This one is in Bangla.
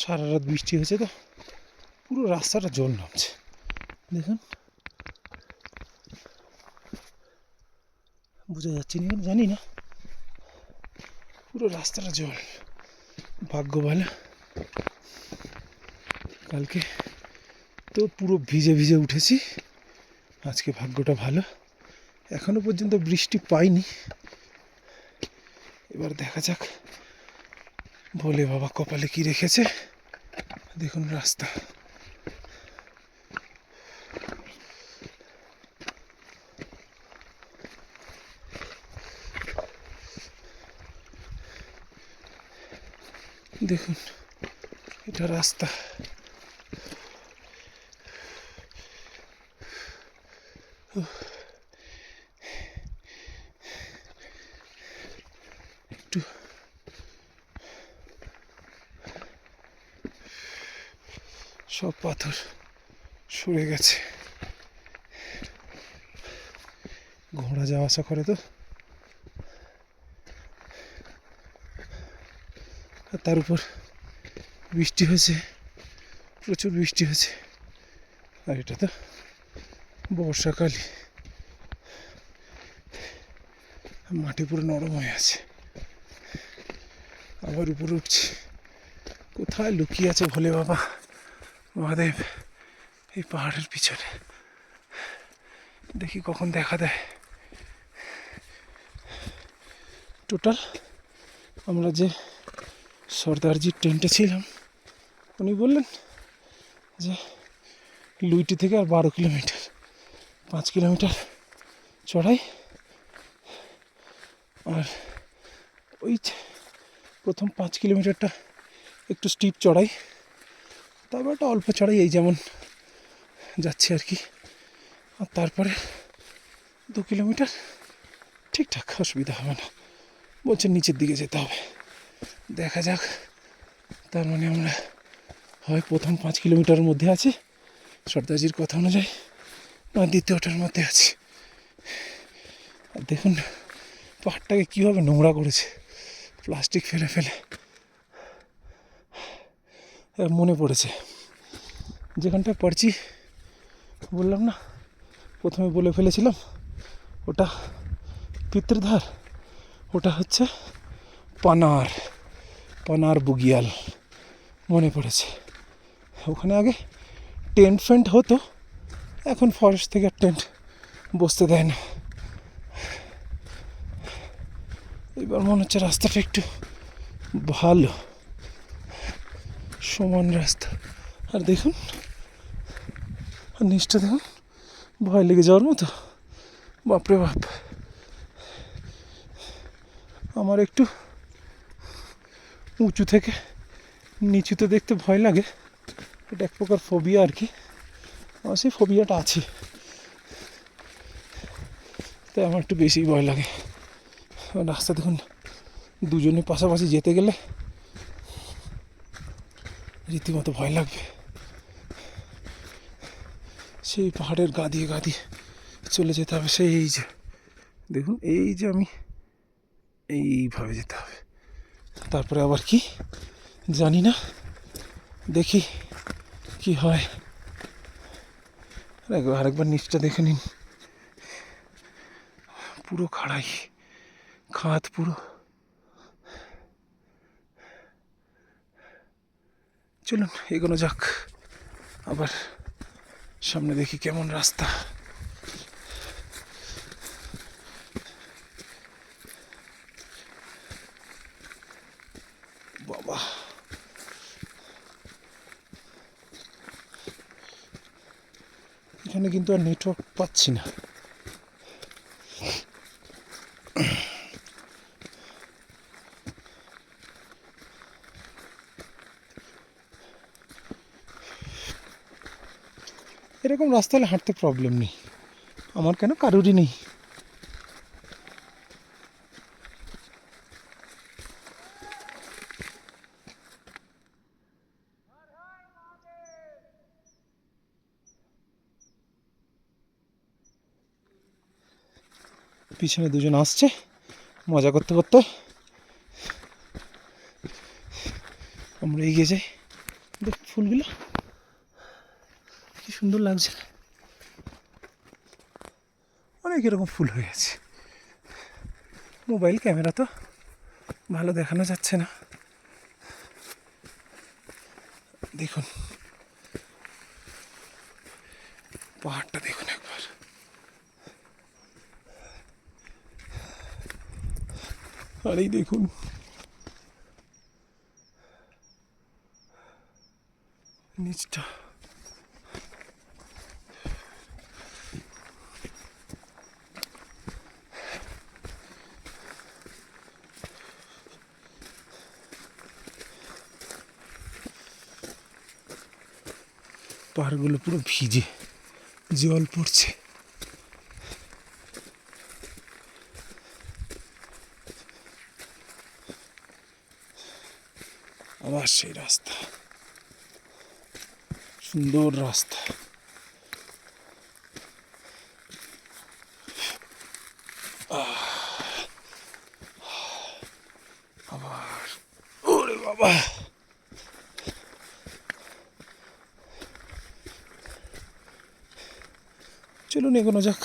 সারা রাত বৃষ্টি হয়েছে তো পুরো রাস্তাটা জল নামছে দেখুন। বোঝা যাচ্ছে না কেন জানি না, পুরো রাস্তাটা জল। ভাগ্য ভালো, কালকে তো পুরো ভিজে ভিজে উঠেছি, আজকে ভাগ্যটা ভালো, এখনো পর্যন্ত বৃষ্টি পাইনি। এবার দেখা যাক ভোলে বাবা কপালে কি রেখেছে। দেখুন রাস্তা, দেখুন এটা রাস্তা। একটু সব পাথর সরে গেছে, ঘোড়া যাওয়া আসা করে তো, আর তার উপর বৃষ্টি হয়েছে, প্রচুর বৃষ্টি হয়েছে। আর এটা তো বর্ষাকালই, মাটি পুরো নরম হয়ে আছে। আবার উপরে উঠছি, কোথায় লুকিয়ে আছে ভোলে বাবা মহাদেব এই পাহাড়ের পিছনে, দেখি কখন দেখা দেয়। টোটাল আমরা যে সর্দারজির টেন্টে ছিলাম, উনি বললেন যে লুইটি থেকে আর 12 কিলোমিটার, 5 কিলোমিটার চড়াই, আর ওই প্রথম 5 কিলোমিটারটা একটু স্টিপ চড়াই, তারপর একটা অল্প চড়াই, এই যেমন যাচ্ছে আর কি। আর তারপরে 2 কিলোমিটার ঠিকঠাক, অসুবিধা হবে না। বলছেন নিচের দিকে যেতে হবে, দেখা যাক। তার মানে আমরা হয় প্রথম 5 কিলোমিটারের মধ্যে আছি সর্দারজির কথা অনুযায়ী, না দ্বিতীয়টার মধ্যে আছি। আর দেখুন পাহাড়টাকে কীভাবে নোংরা করেছে প্লাস্টিক ফেলে ফেলে। মনে পড়েছে যেখানটায় পড়ছি, বললাম না প্রথমে বলে ফেলেছিলাম ওটা পিতৃধার, ওটা হচ্ছে পানার বুগিয়াল। মনে পড়েছে, ওখানে আগে টেন্ট ফেন্ট হতো, এখন ফরেস্ট থেকে টেন্ট বসতে দেয় না। এবার মনে হচ্ছে রাস্তাটা একটু ভালো, সমান রাস্তা। আর দেখুন আর নিচটা দেখুন, ভয় লেগে যাওয়ার মতো, বাপরে বাপ। আমার একটু উঁচু থেকে নিচুতে দেখতে ভয় লাগে, এটা এক প্রকার ফোবিয়া আর কি। আমার সেই ফোবিয়াটা আছে, তাই আমার একটু বেশি ভয় লাগে। রাস্তা দেখুন, দুজনে পাশাপাশি যেতে গেলে রীতিমতো ভয় লাগবে। সেই পাহাড়ের গা দিয়ে চলে যেতে হবে। সেই এই যে দেখুন, এই যে আমি এইভাবে যেতে হবে, তারপরে আবার কি জানি না, দেখি কি হয়। আরেকবার নিচটা দেখে নিন, পুরো খাদ পুরো। চলুন এগোনো যাক, আবার সামনে দেখি কেমন রাস্তা। বাবা, এখানে কিন্তু আর নেটওয়ার্ক পাচ্ছি না। এরকম রাস্তা হলে হাঁটতে প্রবলেম নেই, আমার কেন কারোরই নেই। পিছনে দুজন আসছে মজা করতে করতে, আমরা এগিয়ে যাই। দেখ ফুলগুলো কি সুন্দর লাগছে, অনেক এরকম ফুল হয়ে আছে। মোবাইল ক্যামেরা তো ভালো দেখানো যাচ্ছে না। দেখুন পাহাড়টা দেখুন একবার, আর এই দেখুন নিচটা। পাহাড়গুলো পুরো ভিজে, জল পড়ছে। আবার সেই রাস্তা, সুন্দর রাস্তা। আবার ওরে বাবা, চলুন এগোনো যাক।